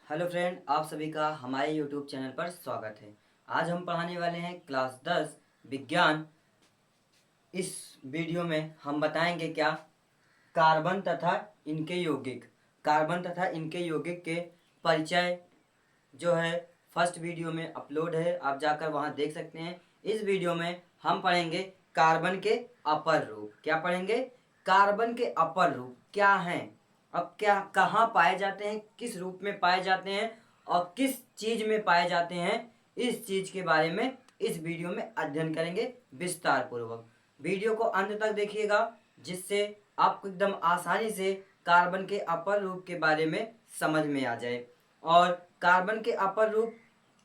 Hello friend, आप सभी का हमारे यूट्यूब चैनल पर स्वागत है। आज हम पढ़ाने वाले हैं क्लास 10 विज्ञान। इस वीडियो में हम बताएंगे क्या कार्बन तथा इनके यौगिक। कार्बन तथा इनके यौगिक के परिचय जो है फर्स्ट वीडियो में अपलोड है, आप जाकर वहां देख सकते हैं। इस वीडियो में हम पढ़ेंगे कार्बन के अपर रूप। क्या पढ़ेंगे? कार्बन के अपर रूप क्या हैं, अब क्या कहाँ पाए जाते हैं, किस रूप में पाए जाते हैं और किस चीज में पाए जाते हैं, इस चीज के बारे में इस वीडियो में अध्ययन करेंगे विस्तार पूर्वक। वीडियो को अंत तक देखिएगा, जिससे आपको एकदम आसानी से कार्बन के अपर रूप के बारे में समझ में आ जाए और कार्बन के अपर रूप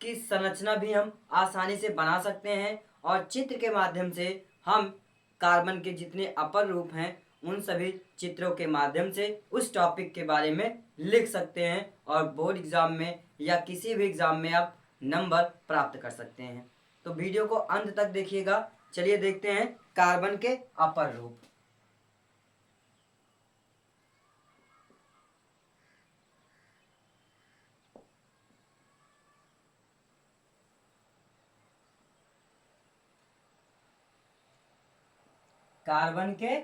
की संरचना भी हम आसानी से बना सकते हैं और चित्र के माध्यम से हम कार्बन के जितने अपर रूप हैं उन सभी चित्रों के माध्यम से उस टॉपिक के बारे में लिख सकते हैं और बोर्ड एग्जाम में या किसी भी एग्जाम में आप नंबर प्राप्त कर सकते हैं। तो वीडियो को अंत तक देखिएगा। चलिए देखते हैं कार्बन के अपर रूप। कार्बन के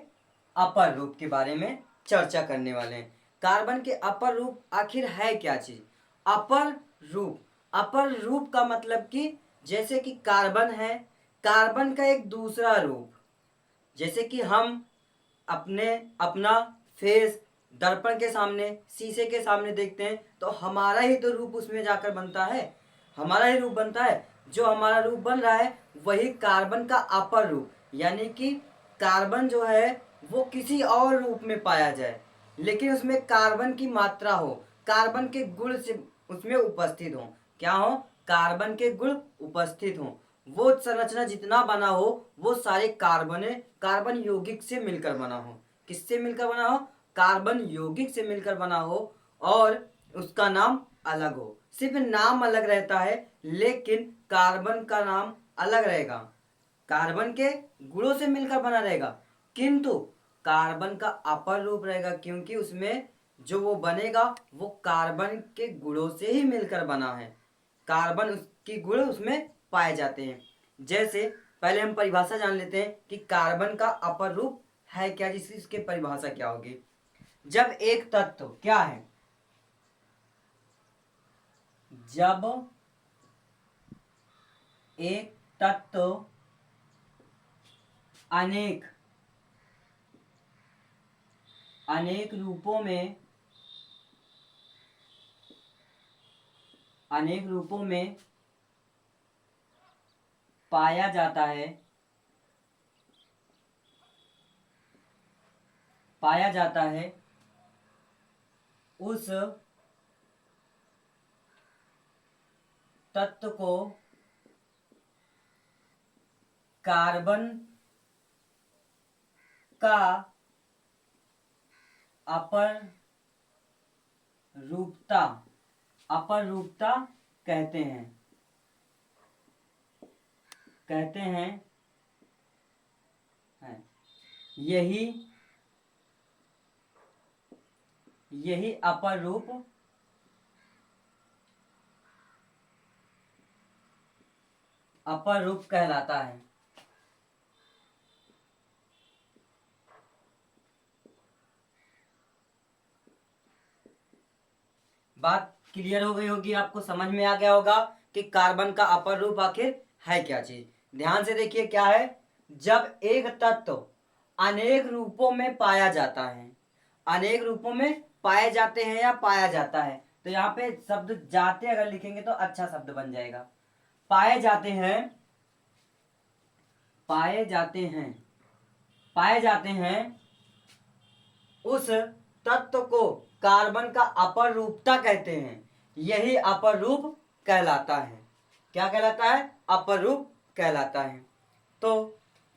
अपर रूप के बारे में चर्चा करने वाले हैं। कार्बन के अपर रूप आखिर है क्या चीज? अपर रूप, अपर रूप का मतलब कि जैसे कि कार्बन है, कार्बन का एक दूसरा रूप। जैसे कि हम अपने अपना फेस दर्पण के सामने, शीशे के सामने देखते हैं तो हमारा ही तो रूप उसमें जाकर बनता है, हमारा ही रूप बनता है। जो हमारा रूप बन रहा है वही कार्बन का अपर रूप, यानी कि कार्बन जो है वो किसी और रूप में पाया जाए लेकिन उसमें कार्बन की मात्रा हो, कार्बन के गुण से उसमें उपस्थित हो। क्या हो? कार्बन के गुण उपस्थित हो। वो संरचना जितना बना हो वो सारे कार्बन यौगिक से मिलकर बना हो। किससे मिलकर बना हो? कार्बन यौगिक से मिलकर बना हो और उसका नाम अलग हो। सिर्फ नाम अलग रहता है लेकिन कार्बन का नाम अलग रहेगा, कार्बन के गुणों से मिलकर बना रहेगा, किंतु कार्बन का अपर रूप रहेगा क्योंकि उसमें जो वो बनेगा वो कार्बन के गुणों से ही मिलकर बना है। कार्बन उसकी गुण उसमें पाए जाते हैं। जैसे पहले हम परिभाषा जान लेते हैं कि कार्बन का अपर रूप है क्या, जिसकी इसकी परिभाषा क्या होगी। जब एक तत्व क्या है, जब एक तत्व अनेक अनेक रूपों में अनेक रूपों में पाया जाता है, पाया जाता है, उस तत्व को कार्बन का अपर रूपता अपर रूपता कहते हैं, कहते हैं है। यही यही अपर रूप कहलाता है। बात क्लियर हो गई होगी, आपको समझ में आ गया होगा कि कार्बन का अपर रूप आखिर है क्या चीज। ध्यान से देखिए क्या है। जब एक तत्व अनेक रूपों में पाया जाता है, अनेक रूपों में पाए जाते हैं या पाया जाता है, तो यहाँ पे शब्द जाते अगर लिखेंगे तो अच्छा शब्द बन जाएगा। पाए जाते हैं, पाए जाते हैं, पाए जाते हैं, उस तत्व को कार्बन का अपर रूपता कहते हैं। यही अपर रूप कहलाता है। क्या कहलाता है? अपर रूप कहलाता है। तो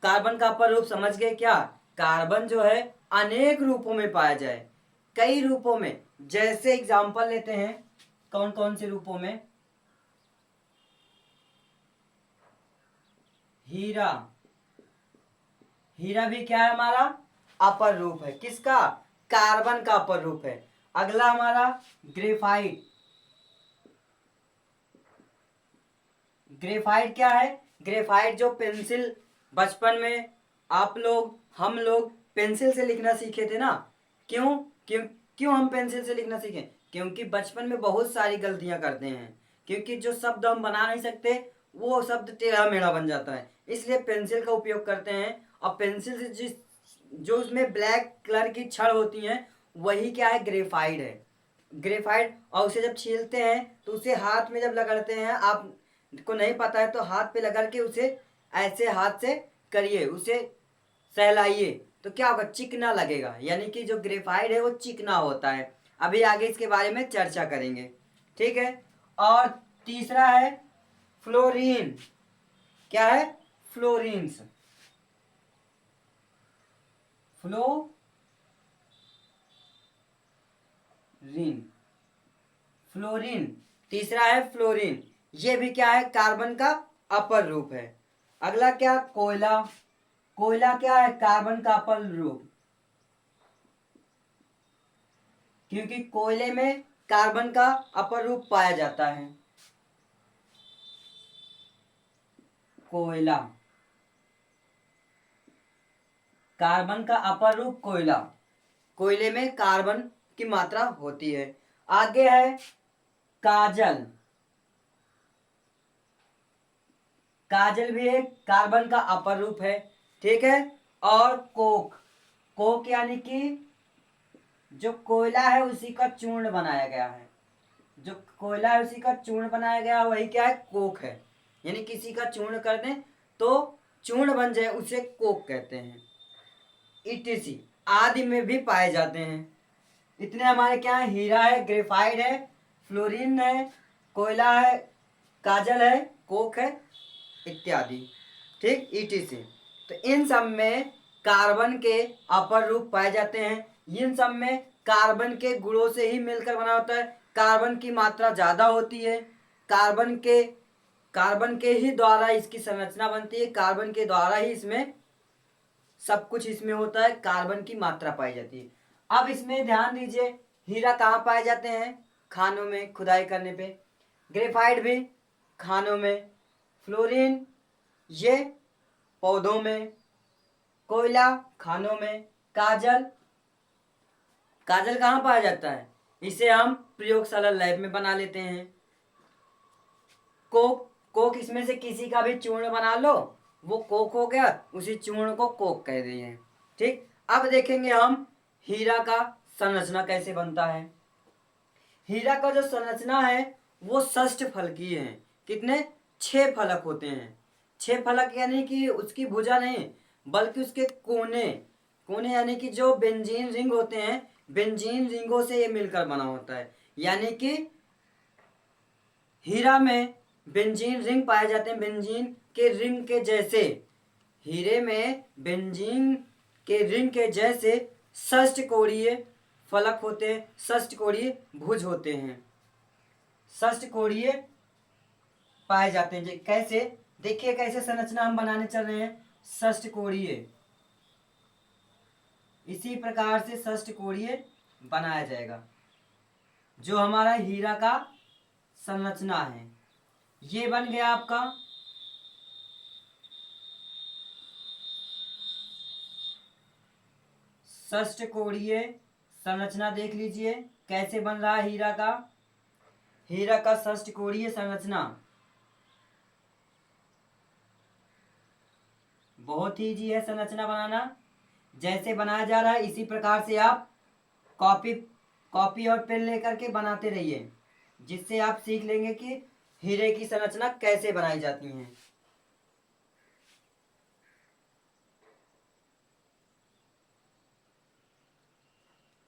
कार्बन का अपर रूप समझ गए क्या? कार्बन जो है अनेक रूपों में पाया जाए, कई रूपों में। जैसे एग्जांपल लेते हैं, कौन कौन से रूपों में? हीरा, हीरा भी क्या है? हमारा अपर रूप है। किसका? कार्बन का अपर रूप है। अगला हमारा ग्रेफाइट, ग्रेफाइट क्या है? ग्रेफाइट जो पेंसिल बचपन में आप लोग हम लोग पेंसिल से लिखना सीखे थे ना। क्यों क्यों क्यों हम पेंसिल से लिखना सीखे? क्योंकि बचपन में बहुत सारी गलतियां करते हैं, क्योंकि जो शब्द हम बना नहीं सकते वो शब्द टेढ़ा मेढ़ा बन जाता है, इसलिए पेंसिल का उपयोग करते हैं। और पेंसिल से जिस जो उसमें ब्लैक कलर की छड़ होती हैं वही क्या है? ग्रेफाइट है। ग्रेफाइट, और उसे जब छीलते हैं तो उसे हाथ में जब रगड़ते हैं, आप को नहीं पता है तो हाथ पे रगड़ के उसे ऐसे हाथ से करिए, उसे सहलाइए, तो क्या होगा? चिकना लगेगा, यानी कि जो ग्रेफाइट है वो चिकना होता है। अभी आगे इसके बारे में चर्चा करेंगे, ठीक है। और तीसरा है फ्लोरीन। क्या है? Fluorines, fluorine, fluorine. तीसरा है फ्लोरीन, ये भी क्या है? कार्बन का अपर रूप है। अगला क्या? कोयला। कोयला क्या है? कार्बन का अपर रूप, क्योंकि कोयले में कार्बन का अपर रूप पाया जाता है। कोयला, कार्बन का अपर रूप कोयला, कोयले में कार्बन की मात्रा होती है। आगे है काजल। काजल भी एक कार्बन का अपर रूप है, ठीक है। और कोक। कोक यानी कि जो कोयला है उसी का चूर्ण बनाया गया है, जो कोयला है उसी का चूर्ण बनाया गया है, वही क्या है? कोक है। यानी किसी का चूर्ण कर दें तो चूर्ण बन जाए उसे कोक कहते हैं। ईटीसी आदि में भी पाए जाते हैं। इतने हमारे क्या है? हीरा है, ग्रेफाइट है, फ्लोरीन है, कोयला है, काजल है, कोक है इत्यादि, ठीक, ईटीसी। तो इन सब में कार्बन के अपर रूप पाए जाते हैं। इन सब में कार्बन के गुणों से ही मिलकर बना होता है। कार्बन की मात्रा ज्यादा होती है, कार्बन के कार्बन के ही द्वारा इसकी संरचना बनती है, कार्बन के द्वारा ही इसमें सब कुछ इसमें होता है, कार्बन की मात्रा पाई जाती है। अब इसमें ध्यान दीजिए, हीरा कहाँ पाए जाते हैं? खानों में खुदाई करने पे। ग्रेफाइट भी खानों में, फ्लोरीन ये पौधों में, कोयला खानों में, काजल, काजल कहाँ पाया जाता है? इसे हम प्रयोगशाला लैब में बना लेते हैं। कोक, कोक इसमें से किसी का भी चूर्ण बना लो, वो कोक हो गया, उसी चूर्ण को कोक कह दिए हैं, ठीक। अब देखेंगे हम हीरा का संरचना कैसे बनता है। हीरा का जो संरचना है वो षष्ठ फलकीय है। कितने? 6 फलक होते हैं। 6 फलक यानी कि उसकी भुजा नहीं, बल्कि उसके कोने, कोने यानी कि जो बेंजीन रिंग होते हैं, बेंजीन रिंगों से ये मिलकर बना होता है। यानी कि हीरा में बेंजीन रिंग पाए जाते हैं, बेंजीन के रिंग के जैसे, हीरे में बेंजीन के रिंग के जैसे षष्ठ कोणीय फलक होते हैं, षष्ठ कोणीय भुज होते हैं, षष्ठ कोणीय पाए जाते हैं। कैसे? देखिए कैसे संरचना हम बनाने चल रहे हैं। षष्ठ कोणीय, इसी प्रकार से षष्ठ कोणीय बनाया जाएगा। जो हमारा हीरा का संरचना है ये बन गया आपका षष्ठ कोणीय संरचना। देख लीजिए कैसे बन रहा है हीरा का, हीरा का षष्ठ कोणीय संरचना। बहुत ही इजी है संरचना बनाना, जैसे बनाया जा रहा है इसी प्रकार से आप कॉपी और पेन लेकर के बनाते रहिए, जिससे आप सीख लेंगे कि हीरे की संरचना कैसे बनाई जाती है।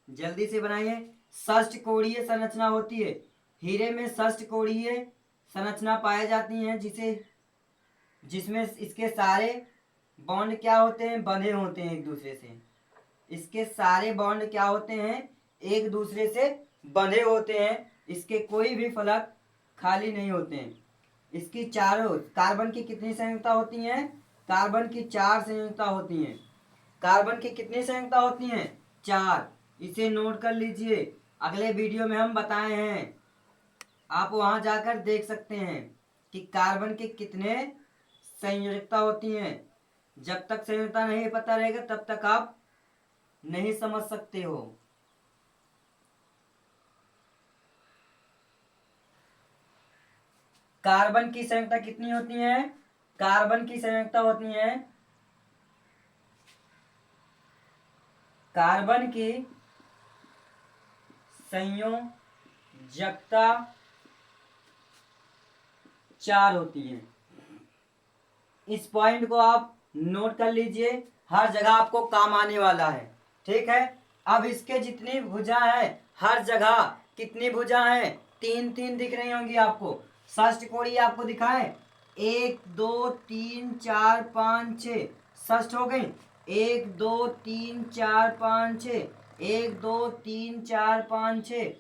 जल्दी से बनाइए। षष्ठ कोणीय संरचना होती है, हीरे में षष्ठ कोणीय संरचना पाई जाती है, जिसमें इसके सारे बॉन्ड क्या होते हैं? बंधे होते हैं एक दूसरे से। इसके सारे बॉन्ड क्या होते हैं? एक दूसरे से बंधे होते हैं। इसके कोई भी फलक खाली नहीं होते हैं। इसकी चारों कार्बन की कितनी संयुक्ता होती हैं? कार्बन की 4 संयुक्ता होती हैं। कार्बन की कितनी संयुक्ता होती हैं? 4। इसे नोट कर लीजिए, अगले वीडियो में हम बताए हैं, आप वहां जाकर देख सकते हैं कि कार्बन के कितने संयोजकता होती हैं। जब तक संयोजकता नहीं पता रहेगा तब तक आप नहीं समझ सकते हो। कार्बन की संयोजकता कितनी होती है? कार्बन की संयोजकता होती है, कार्बन की संयोजकता 4 होती है। इस पॉइंट को आप नोट कर लीजिए, हर जगह आपको काम आने वाला है। ठीक है, अब इसके जितनी भुजा है, हर जगह कितनी भुजा है? 3 दिख रही होंगी आपको। षष्ठकोणीय आपको दिखाएं, 1 2 3 4 5 6 षष्ठ हो गई। 1 2 3 4 5 6, 1 2 3 4 5 6,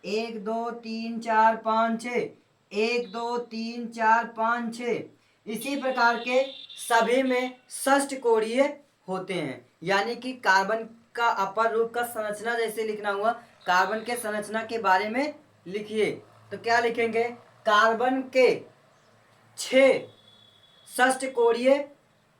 1 2 3 4 5 6, 1 2 3 4 5 6। इसी प्रकार के सभी में षष्ठ कोणीय होते हैं। यानी कि कार्बन का अपर रूप का संरचना जैसे लिखना हुआ, कार्बन के संरचना के बारे में लिखिए तो क्या लिखेंगे? कार्बन के 6 षष्ठ कोणीय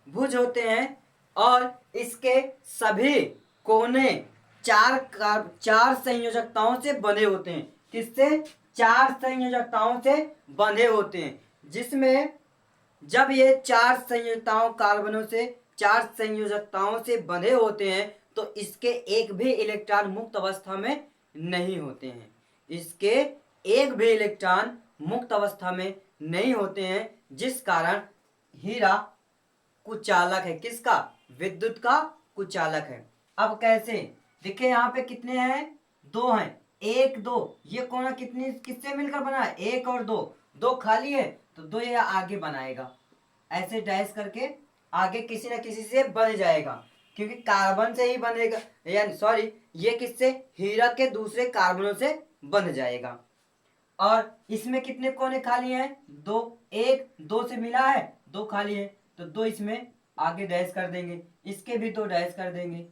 भुज होते हैं और इसके सभी कोने चार संयोजकताओं से बंधे होते हैं। किससे? 4 संयोजकताओं से बंधे होते हैं, जिसमें जब ये 4 संयोजकताओं कार्बनों से 4 संयोजकताओं से बंधे होते हैं तो इसके एक भी इलेक्ट्रॉन मुक्त अवस्था में नहीं होते हैं। इसके एक भी इलेक्ट्रॉन मुक्त अवस्था में नहीं होते हैं, जिस कारण हीरा कुचालक है। किसका? विद्युत का कुचालक है। अब कैसे? देखिए यहाँ पे कितने हैं? 2 हैं। 1 2, ये कोना कितनी किससे मिलकर बना है? 1 और 2, 2 खाली है तो 2 ये आगे बनाएगा, ऐसे डैश करके आगे किसी न किसी से बन जाएगा, क्योंकि कार्बन से ही बनेगा, यानी सॉरी, ये किससे? हीरा के दूसरे कार्बनों से बन जाएगा। और इसमें कितने कोने खाली हैं? 2। 1 2 से मिला है, 2 खाली है तो 2 इसमें आगे डैश कर देंगे, इसके भी 2 डैश कर देंगे,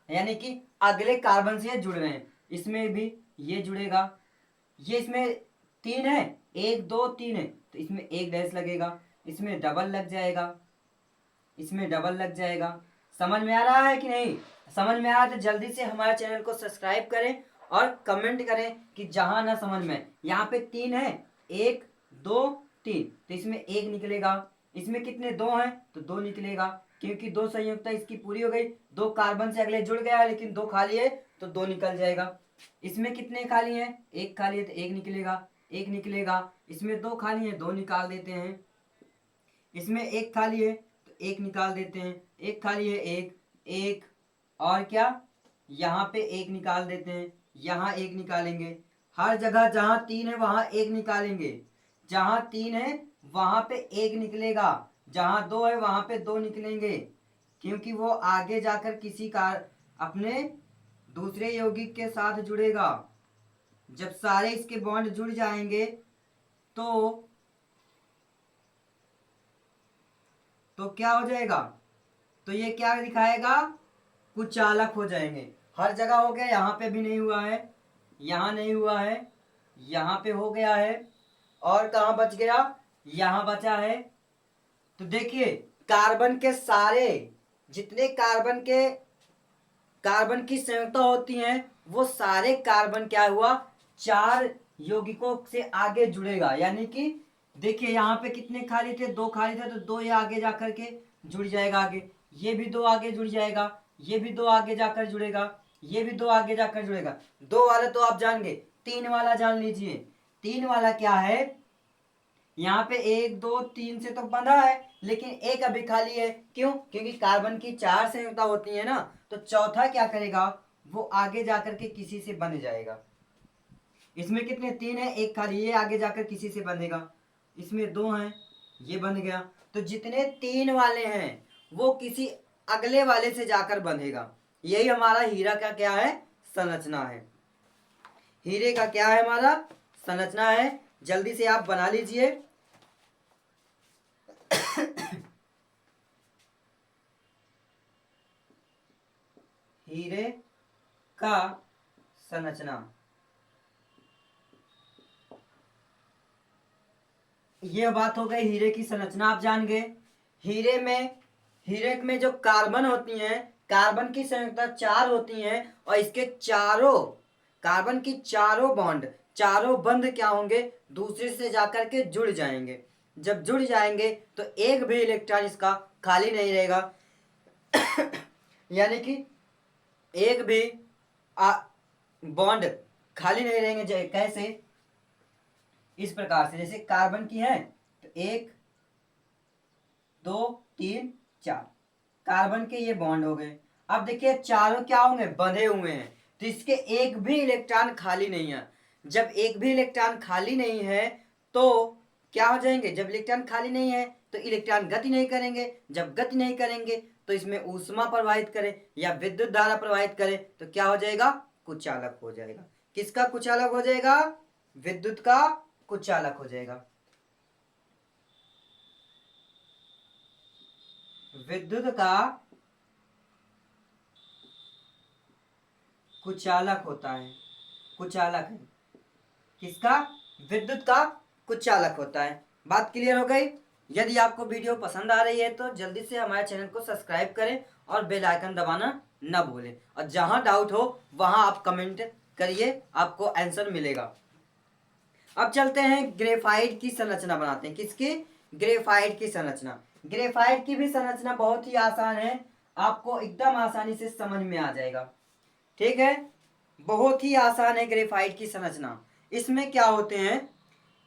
यानी कि अगले कार्बन से जुड़ रहे हैं। इसमें भी ये जुड़ेगा, ये इसमें 3 है, 1 2 3 है तो इसमें 1 डैश लगेगा, इसमें डबल लग जाएगा, इसमें डबल लग जाएगा। समझ में आ रहा है कि नहीं? समझ में आ रहा है तो जल्दी से हमारे चैनल को सब्सक्राइब करें और कमेंट करें कि जहां ना समझ में। यहाँ पे 3 है, 1 2 3 तो इसमें 1 निकलेगा। इसमें कितने? 2 हैं तो 2 निकलेगा, क्योंकि 2 संयुक्ता इसकी पूरी हो गई। 2 कार्बन से अगले जुड़ गया लेकिन 2 खाली है तो 2 निकल जाएगा। इसमें कितने खाली हैं? 1 खाली है तो 1 निकलेगा, 1 निकलेगा। इसमें 2 खाली है, 2 निकाल देते हैं। इसमें 1 खाली है तो 1 निकाल देते हैं, 1 खाली है, 1 1 और क्या? यहाँ पे 1 निकाल देते हैं, यहाँ 1 निकालेंगे। हर जगह जहाँ 3 है वहां 1 निकालेंगे, जहाँ 3 है वहां पे 1 निकलेगा, जहाँ 2 है वहां पे 2 निकलेंगे, क्योंकि वो आगे जाकर किसी का अपने दूसरे यौगिक के साथ जुड़ेगा। जब सारे इसके बॉन्ड जुड़ जाएंगे तो क्या हो जाएगा? तो ये क्या दिखाएगा? कुचालक हो जाएंगे। हर जगह हो गया, यहाँ पे भी नहीं हुआ है, यहाँ नहीं हुआ है, यहाँ पे हो गया है, और कहाँ बच गया? यहाँ बचा है। तो देखिए कार्बन के सारे जितने कार्बन की संयुक्ता होती हैं वो सारे कार्बन क्या हुआ? 4 यौगिकों से आगे जुड़ेगा। यानी कि देखिए यहाँ पे कितने खाली थे? 2 खाली थे तो 2 ये आगे जाकर के जुड़ जाएगा, आगे ये भी 2 आगे जुड़ जाएगा, ये भी 2 आगे जाकर जुड़ेगा, ये भी 2 आगे जाकर जुड़ेगा। 2 वाला तो आप जान गए, 3 वाला जान लीजिए। 3 वाला क्या है? यहाँ पे 1 2 3 से तो बंधा है लेकिन एक अभी खाली है। क्यों? क्योंकि कार्बन की 4 संयुक्ता होती है ना, तो चौथा क्या करेगा? वो आगे जाकर के किसी से बन जाएगा। इसमें कितने? 3 है, एक खाली, ये आगे जाकर किसी से बनेगा। इसमें 2 हैं, ये बन गया। तो जितने 3 वाले हैं वो किसी अगले वाले से जाकर बंधेगा। यही हमारा हीरा का क्या है? संरचना है। हीरे का क्या है? हमारा संरचना है। जल्दी से आप बना लीजिए। हीरे का संरचना। ये बात हो गई हीरे की संरचना आप जान गए। हीरे में हीरे में जो कार्बन होती हैं, कार्बन की संख्या 4 होती हैं और इसके चारों कार्बन की चारों बॉन्ड, चारों बंध क्या होंगे, दूसरे से जाकर के जुड़ जाएंगे। जब जुड़ जाएंगे तो एक भी इलेक्ट्रॉन इसका खाली नहीं रहेगा। यानी कि एक भी बॉन्ड खाली नहीं रहेंगे। कैसे? इस प्रकार से, जैसे कार्बन की है तो 1 2 3 4 कार्बन के ये बॉन्ड हो गए। अब देखिए चारों क्या होंगे, बंधे हुए हैं, तो इसके एक भी इलेक्ट्रॉन खाली नहीं है। जब एक भी इलेक्ट्रॉन खाली नहीं है तो क्या हो जाएंगे, जब इलेक्ट्रॉन खाली नहीं है तो इलेक्ट्रॉन गति नहीं करेंगे। जब गति नहीं करेंगे तो इसमें ऊष्मा प्रवाहित करे या विद्युत धारा प्रवाहित करे तो क्या हो जाएगा, कुचालक हो जाएगा। किसका कुचालक हो जाएगा? विद्युत का कुचालक हो जाएगा। विद्युत का कुचालक होता है, कुचालक है। किसका? विद्युत का कुचालक होता है। बात क्लियर हो गई? यदि आपको वीडियो पसंद आ रही है तो जल्दी से हमारे चैनल को सब्सक्राइब करें और बेल आइकन दबाना न भूलें। और जहां डाउट हो वहां आप कमेंट करिए, आपको आंसर मिलेगा। अब चलते हैं ग्रेफाइट की संरचना बनाते हैं। किसकी? ग्रेफाइट की संरचना। ग्रेफाइट की भी संरचना बहुत ही आसान है, आपको एकदम आसानी से समझ में आ जाएगा। ठीक है, बहुत ही आसान है ग्रेफाइट की संरचना। इसमें क्या होते हैं,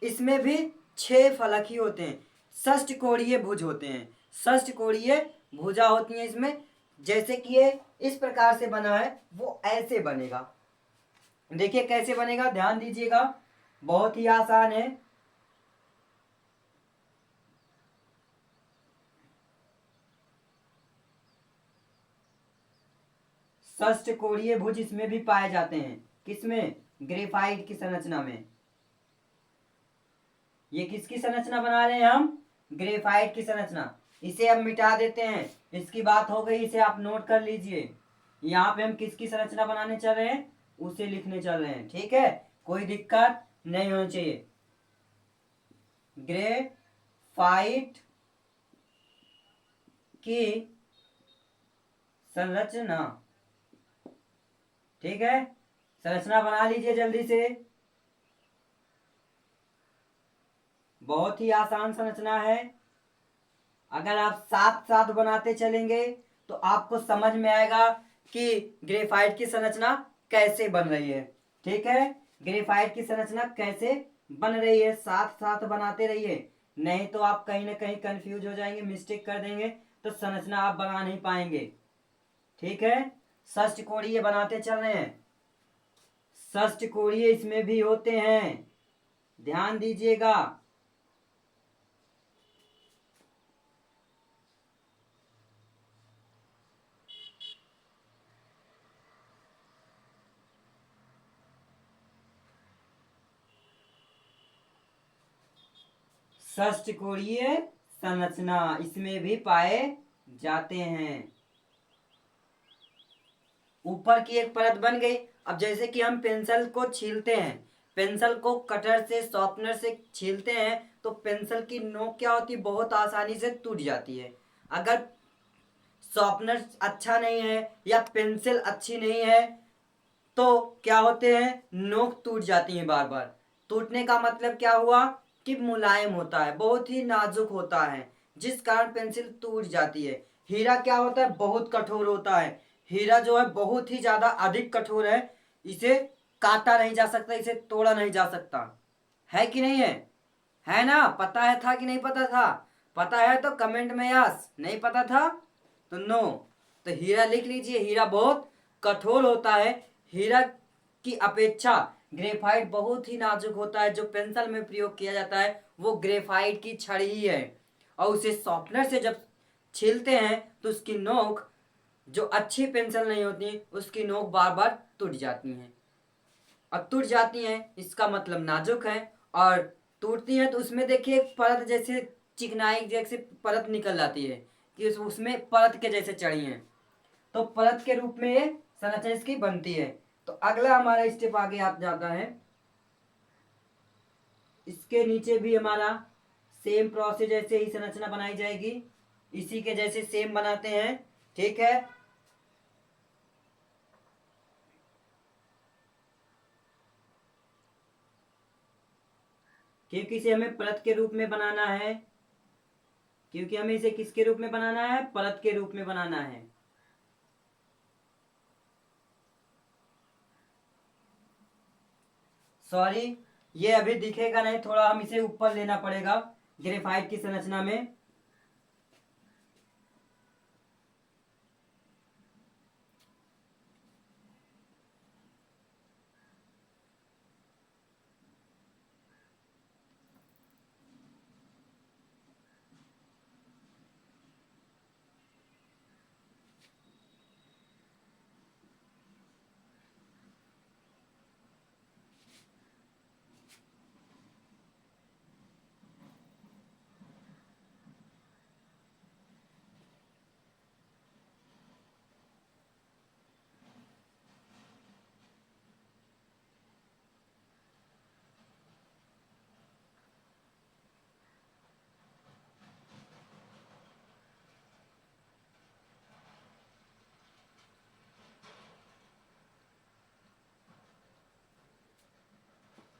इसमें भी 6 फलक ही होते हैं, षष्ठ कोणीय भुज होते हैं, षष्ठ कोणीय भुजा होती है इसमें। जैसे कि ये इस प्रकार से बना है, वो ऐसे बनेगा। देखिए कैसे बनेगा, ध्यान दीजिएगा, बहुत ही आसान है। षष्ठ कोणीय भुज इसमें भी पाए जाते हैं। किसमें? ग्रेफाइट की संरचना में। ये किसकी संरचना बना रहे हैं हम? ग्रेफाइट की संरचना। इसे अब मिटा देते हैं, इसकी बात हो गई, इसे आप नोट कर लीजिए। यहाँ पे हम किसकी संरचना बनाने चल रहे हैं, उसे लिखने चल रहे हैं। ठीक है, कोई दिक्कत नहीं होनी चाहिए। ग्रेफाइट की संरचना, ठीक है, संरचना बना लीजिए जल्दी से। बहुत ही आसान संरचना है। अगर आप साथ साथ बनाते चलेंगे तो आपको समझ में आएगा कि ग्रेफाइट की संरचना कैसे बन रही है। ठीक है, ग्रेफाइट की संरचना कैसे बन रही है, साथ साथ बनाते रहिए, नहीं तो आप कहीं ना कहीं कंफ्यूज हो जाएंगे, मिस्टेक कर देंगे तो संरचना आप बना नहीं पाएंगे। ठीक है, षष्ठ कोणीय बनाते चल रहे हैं, षष्ठ कोणीय इसमें भी होते हैं, ध्यान दीजिएगा। षष्ठ कोणीय संरचना इसमें भी पाए जाते हैं। ऊपर की एक परत बन गई। अब जैसे कि हम पेंसिल को छीलते हैं, पेंसिल को कटर से, शॉर्पनर से छीलते हैं तो पेंसिल की नोक क्या होती है, बहुत आसानी से टूट जाती है। अगर शॉर्पनर अच्छा नहीं है या पेंसिल अच्छी नहीं है तो क्या होते हैं, नोक टूट जाती है बार बार। टूटने का मतलब क्या हुआ कि मुलायम होता है, बहुत ही नाजुक होता है, जिस कारण पेंसिल टूट जाती है। हीरा क्या होता है, बहुत कठोर होता है। हीरा जो है बहुत ही ज्यादा अधिक कठोर है, इसे काटा नहीं जा सकता, इसे तोड़ा नहीं जा सकता, है कि नहीं है ना? पता है था कि नहीं पता था? पता है तो कमेंट में यस, नहीं पता था तो नो। तो हीरा लिख लीजिए, हीरा बहुत कठोर होता है। हीरा की अपेक्षा ग्रेफाइट बहुत ही नाजुक होता है। जो पेंसिल में प्रयोग किया जाता है वो ग्रेफाइट की छड़ी ही है, और उसे शॉर्पनर से जब छीलते हैं तो उसकी नोक, जो अच्छी पेंसिल नहीं होती उसकी नोक बार बार टूट जाती हैं। अब टूट जाती हैं इसका मतलब नाजुक है, और टूटती हैं तो उसमें देखिए एक परत जैसे चिकनाई जैसे परत निकल जाती है कि उसमें परत के जैसे चढ़ी हैं, तो परत के रूप में ये संरचना इसकी बनती है। तो अगला हमारा स्टेप आगे आप जाता है, इसके नीचे भी हमारा सेम प्रोसेस जैसे ही संरचना बनाई जाएगी, इसी के जैसे सेम बनाते हैं। ठीक है, क्योंकि इसे हमें परत के रूप में बनाना है, क्योंकि हमें इसे किसके रूप में बनाना है, परत के रूप में बनाना है। सॉरी, ये अभी दिखेगा नहीं, थोड़ा हम इसे ऊपर लेना पड़ेगा ग्रेफाइट की संरचना में।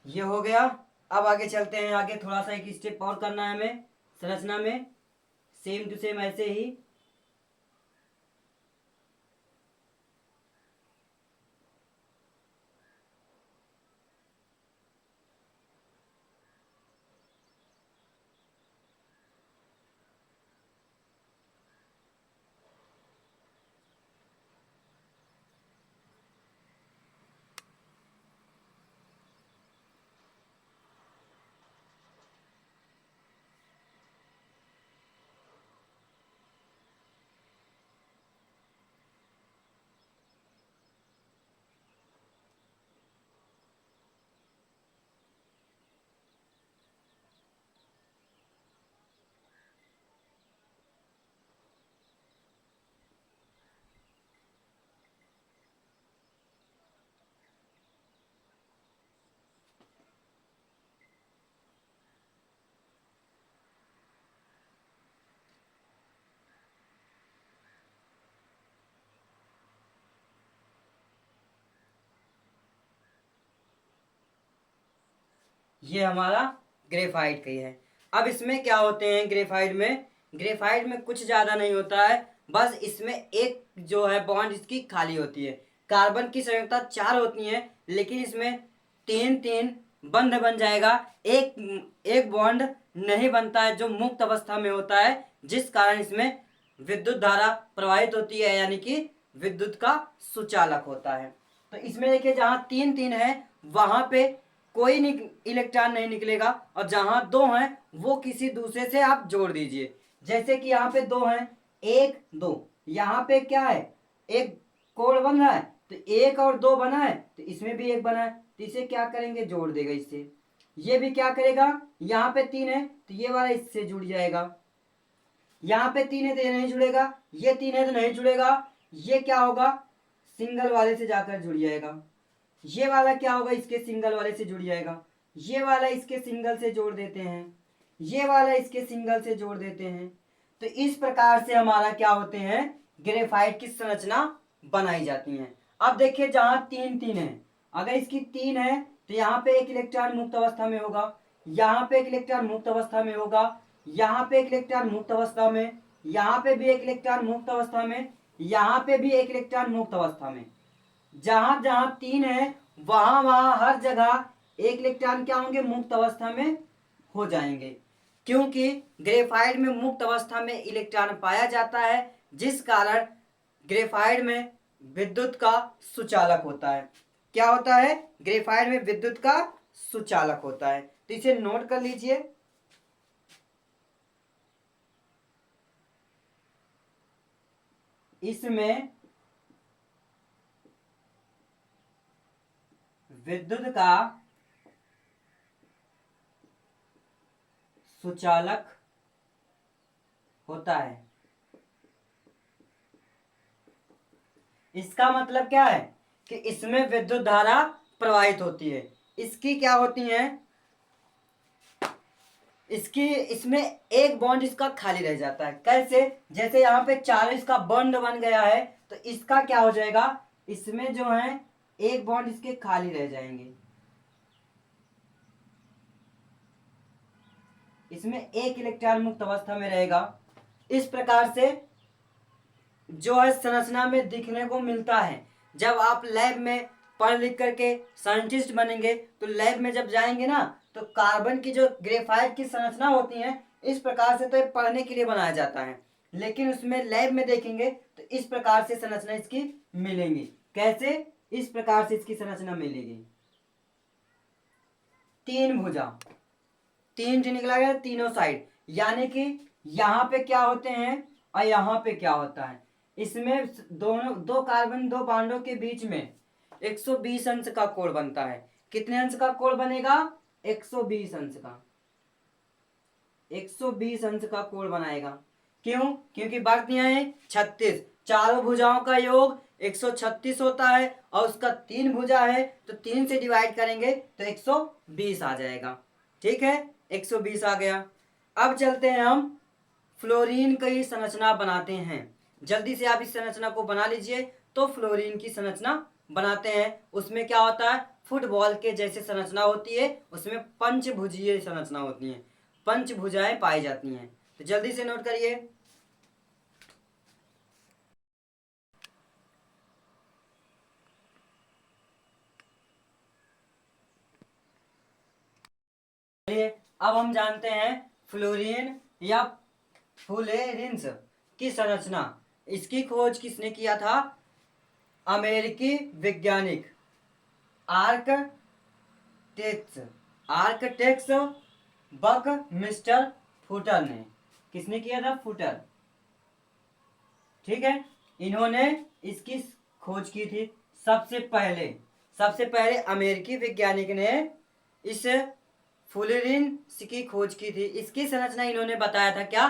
ये हो गया। अब आगे चलते हैं, आगे थोड़ा सा एक स्टेप और करना है हमें संरचना में, सेम टू सेम ऐसे ही। ये हमारा ग्रेफाइट का ही है। अब इसमें क्या होते हैं ग्रेफाइट में, ग्रेफाइट में कुछ ज्यादा नहीं होता है, बस इसमें एक जो है बॉन्ड इसकी खाली होती है। कार्बन की संयोजकता 4 होती है, लेकिन इसमें 3 3 बंध बन जाएगा, एक एक बॉन्ड नहीं बनता है जो मुक्त अवस्था में होता है, जिस कारण इसमें विद्युत धारा प्रवाहित होती है, यानी कि विद्युत का सुचालक होता है। तो इसमें देखिए जहां 3 3 है वहां पे कोई इलेक्ट्रॉन नहीं निकलेगा, और जहां 2 हैं वो किसी दूसरे से आप जोड़ दीजिए। जैसे कि यहाँ पे 2 हैं, 1 2, यहाँ पे क्या है, एक कोण बन रहा है, तो 1 और 2 बना है, तो इसमें भी 1 बना है, तो इसे क्या करेंगे, जोड़ देगा इससे। ये भी क्या करेगा, यहाँ पे 3 है तो ये वाला इससे जुड़ जाएगा, यहाँ पे 3 है तो ये नहीं जुड़ेगा, ये 3 है तो नहीं जुड़ेगा, ये क्या होगा, सिंगल वाले से जाकर जुड़ जाएगा। ये वाला क्या होगा, इसके सिंगल वाले से जुड़ जाएगा। ये वाला इसके सिंगल से जोड़ देते हैं, ये वाला इसके सिंगल से जोड़ देते हैं। तो इस प्रकार से हमारा क्या होते हैं, ग्रेफाइट की संरचना बनाई जाती है। अब देखिए जहां 3 3 है, अगर इसकी 3 है तो यहाँ पे एक इलेक्ट्रॉन मुक्त अवस्था में होगा, यहाँ पे एक इलेक्ट्रॉन मुक्त अवस्था में होगा, यहाँ पे एक इलेक्ट्रॉन मुक्त अवस्था में, यहाँ पे भी एक इलेक्ट्रॉन मुक्त अवस्था में, यहाँ पे भी एक इलेक्ट्रॉन मुक्त अवस्था में। जहां जहां 3 है वहां वहां हर जगह एक इलेक्ट्रॉन क्या होंगे, मुक्त अवस्था में हो जाएंगे, क्योंकि ग्रेफाइट में मुक्त अवस्था में इलेक्ट्रॉन पाया जाता है, जिस कारण ग्रेफाइट में विद्युत का सुचालक होता है। क्या होता है, ग्रेफाइट में विद्युत का सुचालक होता है। तो इसे नोट कर लीजिए। इसमें विद्युत का सुचालक होता है। इसका मतलब क्या है कि इसमें विद्युत धारा प्रवाहित होती है। इसकी क्या होती है, इसकी इसमें एक बॉन्ड इसका खाली रह जाता है। कैसे? जैसे यहाँ पे चार इसका बॉन्ड बन गया है तो इसका क्या हो जाएगा, इसमें जो है एक बॉन्ड इसके खाली रह जाएंगे, इसमें एक इलेक्ट्रॉन मुक्त अवस्था में रहेगा। इस प्रकार से जो है संरचना में दिखने को मिलता है। जब आप लैब में पढ़ लिख करके साइंटिस्ट बनेंगे तो लैब में जब जाएंगे ना तो कार्बन की जो ग्रेफाइट की संरचना होती है इस प्रकार से तो ये पढ़ने के लिए बनाया जाता है, लेकिन उसमें लैब में देखेंगे तो इस प्रकार से संरचना इसकी मिलेंगी। कैसे? इस प्रकार से इसकी संरचना मिलेगी। तीन भुजा, तीन जो निकला गया तीनों साइड, यानी कि यहाँ पे क्या होते हैं और यहाँ पे क्या होता है। इसमें दोनों दो कार्बन दो बांडों के बीच में 120 अंश का कोण बनता है। कितने अंश का कोण बनेगा? 120 अंश का, 120 अंश का कोण बनाएगा। क्यों? क्योंकि वर्तियां हैं 36, चारों भुजाओं का योग 136 होता है और उसका तीन भुजा है तो तीन से डिवाइड करेंगे तो 120 आ जाएगा। ठीक है, 120 आ गया। अब चलते हैं हम फ्लोरीन की संरचना बनाते हैं। जल्दी से आप इस संरचना को बना लीजिए। तो फ्लोरीन की संरचना बनाते हैं। उसमें क्या होता है, फुटबॉल के जैसे संरचना होती है, उसमें पंचभुजीय संरचना होती है, पंचभुजाएं पाई जाती हैं। तो जल्दी से नोट करिए। अब हम जानते हैं फ्लोरीन या फुलेरिन्स की संरचना। इसकी खोज किसने किया था? अमेरिकी वैज्ञानिक आर्कटेक्स बक मिस्टर फुटर ने। किसने किया था? फुटर। ठीक है, इन्होंने इसकी खोज की थी। सबसे पहले अमेरिकी वैज्ञानिक ने इस फ्लोरीन की खोज की थी। इसकी संरचना इन्होंने बताया था क्या?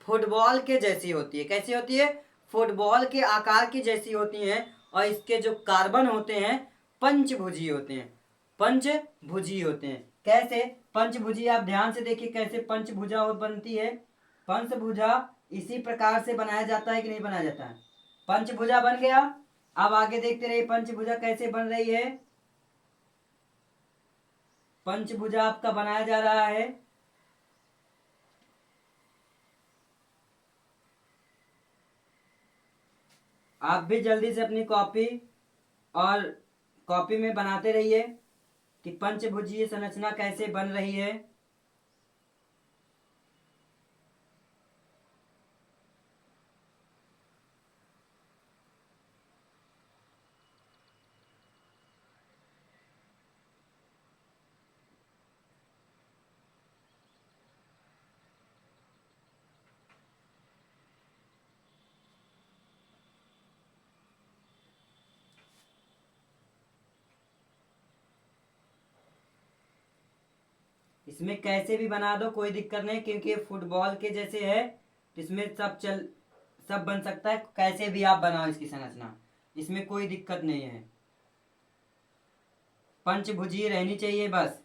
फुटबॉल के जैसी होती है। कैसी होती है? फुटबॉल के आकार की जैसी होती हैं और इसके जो कार्बन होते हैं पंचभुजी होते हैं, पंचभुजी होते हैं। कैसे पंचभुजी? आप ध्यान से देखिए कैसे पंचभुजा बनती है। पंचभुजा इसी प्रकार से बनाया जाता है कि नहीं बनाया जाता है? पंचभुजा बन गया। अब आगे देखते रहिए पंचभुजा कैसे बन रही है। पंचभुजा आपका बनाया जा रहा है। आप भी जल्दी से अपनी कॉपी में बनाते रहिए कि पंचभुजीय संरचना कैसे बन रही है। इसमें कैसे भी बना दो, कोई दिक्कत नहीं, क्योंकि ये फुटबॉल के जैसे है। इसमें सब बन सकता है। कैसे भी आप बनाओ इसकी संरचना, इसमें कोई दिक्कत नहीं है। पंचभुजीय रहनी चाहिए बस।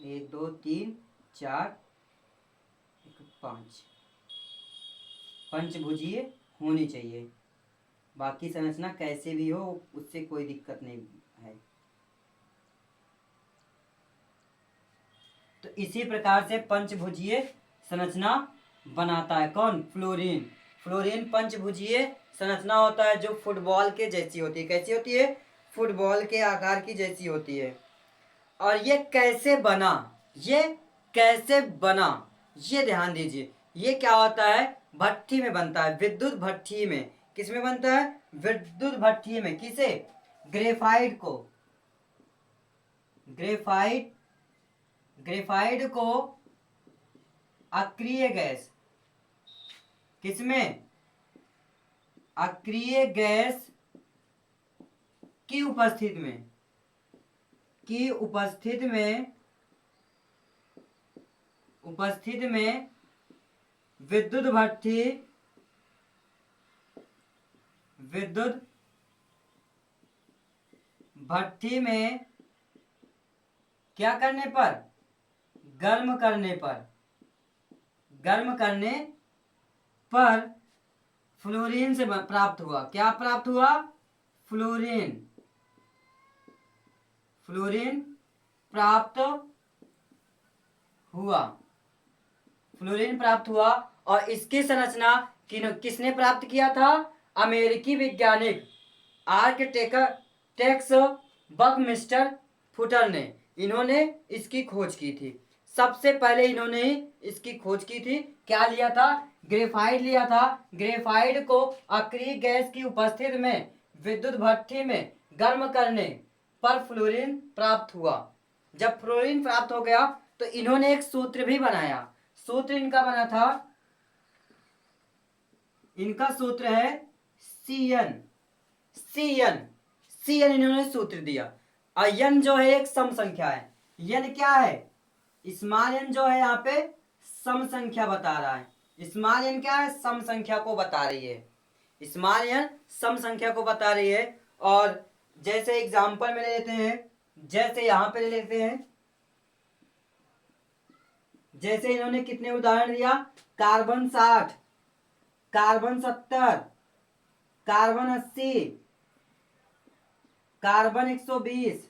एक दो तीन चार पाँच, पंचभुजीय होनी चाहिए। बाकी संरचना कैसे भी हो उससे कोई दिक्कत नहीं है। तो इसी प्रकार से पंचभुजीय संरचना बनाता है कौन? फ्लोरीन। फ्लोरीन पंचभुजीय संरचना होता है जो फुटबॉल के जैसी होती है। कैसी होती है? फुटबॉल के आकार की जैसी होती है। और ये कैसे बना, ये कैसे बना, ये ध्यान दीजिए। ये क्या होता है? भट्ठी में बनता है, विद्युत भट्ठी में। किसमें बनता है? विद्युत भट्ठी में। किसे? ग्रेफाइट को। ग्रेफाइट को अक्रिय गैस, किसमें? अक्रिय गैस की उपस्थिति में, विद्युत भट्ठी में क्या करने पर? गर्म करने पर फ्लोरीन से प्राप्त हुआ। क्या प्राप्त हुआ? फ्लोरीन प्राप्त हुआ। और इसकी संरचना किसने प्राप्त किया था? अमेरिकी वैज्ञानिक आर्किटेक्ट बकमिस्टर फुटर ने। इन्होंने इसकी खोज की थी। सबसे पहले इन्होंने ही इसकी खोज की थी। क्या लिया था? ग्रेफाइट लिया था। ग्रेफाइट को अक्रिय गैस की उपस्थिति में विद्युत भट्ठी में गर्म करने पर फ्लोरीन प्राप्त हुआ। जब फ्लोरीन प्राप्त हो गया तो इन्होंने एक सूत्र भी बनाया। सूत्र इनका बना था, इनका सूत्र है CN इन्होंने सूत्र दिया। और n जो है एक सम संख्या है। n क्या है? स्मॉल n जो है यहाँ पे सम संख्या बता रहा है। स्मॉल n क्या है? सम संख्या को बता रही है। स्मॉल n सम संख्या को बता रही है। और जैसे एग्जांपल में ले लेते हैं, जैसे यहाँ पे ले लेते हैं, जैसे इन्होंने कितने उदाहरण दिया? कार्बन 60, कार्बन 70, कार्बन 80, कार्बन 120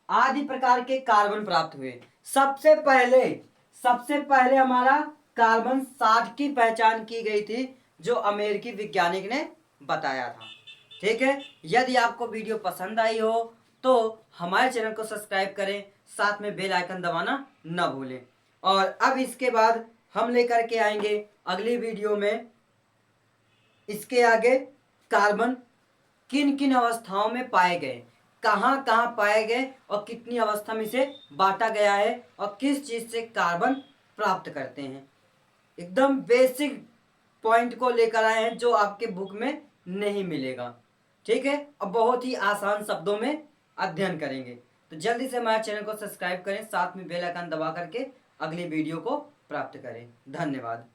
आदि प्रकार के कार्बन प्राप्त हुए। सबसे पहले हमारा कार्बन 60 की पहचान की गई थी, जो अमेरिकी वैज्ञानिक ने बताया था। ठीक है, यदि आपको वीडियो पसंद आई हो तो हमारे चैनल को सब्सक्राइब करें, साथ में बेल आइकन दबाना न भूलें। और अब इसके बाद हम लेकर के आएंगे अगली वीडियो में इसके आगे कार्बन किन किन अवस्थाओं में पाए गए, कहाँ कहाँ पाए गए और कितनी अवस्था में इसे बांटा गया है और किस चीज से कार्बन प्राप्त करते हैं। एकदम बेसिक पॉइंट को लेकर आए हैं जो आपके बुक में नहीं मिलेगा। ठीक है, अब बहुत ही आसान शब्दों में अध्ययन करेंगे। तो जल्दी से हमारे चैनल को सब्सक्राइब करें, साथ में बेल आइकन दबा करके अगली वीडियो को प्राप्त करें। धन्यवाद।